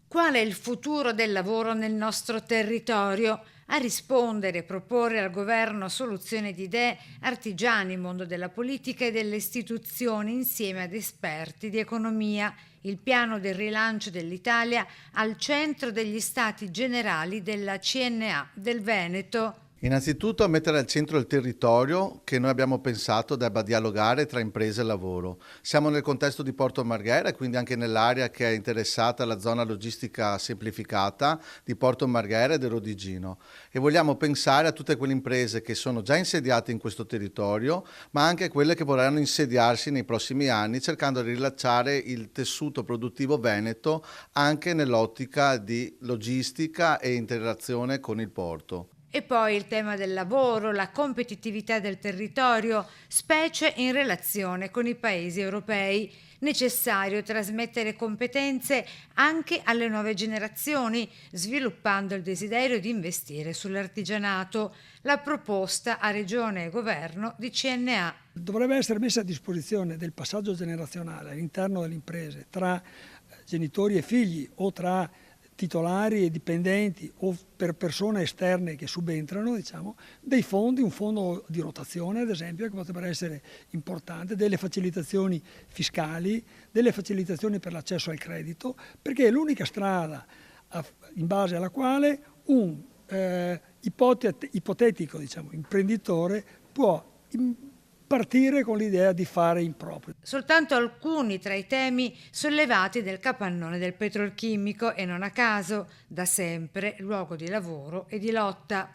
Qual è il futuro del lavoro nel nostro territorio? A rispondere e proporre al governo soluzioni di idee artigiani, mondo della politica e delle istituzioni insieme ad esperti di economia. Il piano del rilancio dell'Italia al centro degli stati generali della CNA del Veneto. Innanzitutto mettere al centro il territorio che noi abbiamo pensato debba dialogare tra imprese e lavoro. Siamo nel contesto di Porto Marghera e quindi anche nell'area che è interessata alla zona logistica semplificata di Porto Marghera e del Rodigino e vogliamo pensare a tutte quelle imprese che sono già insediate in questo territorio ma anche a quelle che vorranno insediarsi nei prossimi anni cercando di rilanciare il tessuto produttivo veneto anche nell'ottica di logistica e interazione con il porto. E poi il tema del lavoro, la competitività del territorio, specie in relazione con i paesi europei. Necessario trasmettere competenze anche alle nuove generazioni, sviluppando il desiderio di investire sull'artigianato. La proposta a Regione e Governo di CNA. Dovrebbe essere messa a disposizione del passaggio generazionale all'interno delle imprese tra genitori e figli o tra titolari e dipendenti o per persone esterne che subentrano, diciamo, dei fondi, un fondo di rotazione ad esempio che potrebbe essere importante, delle facilitazioni fiscali, delle facilitazioni per l'accesso al credito, perché è l'unica strada in base alla quale un ipotetico, diciamo, imprenditore può partire con l'idea di fare in proprio. Soltanto alcuni tra i temi sollevati del capannone del petrolchimico e non a caso, da sempre, luogo di lavoro e di lotta.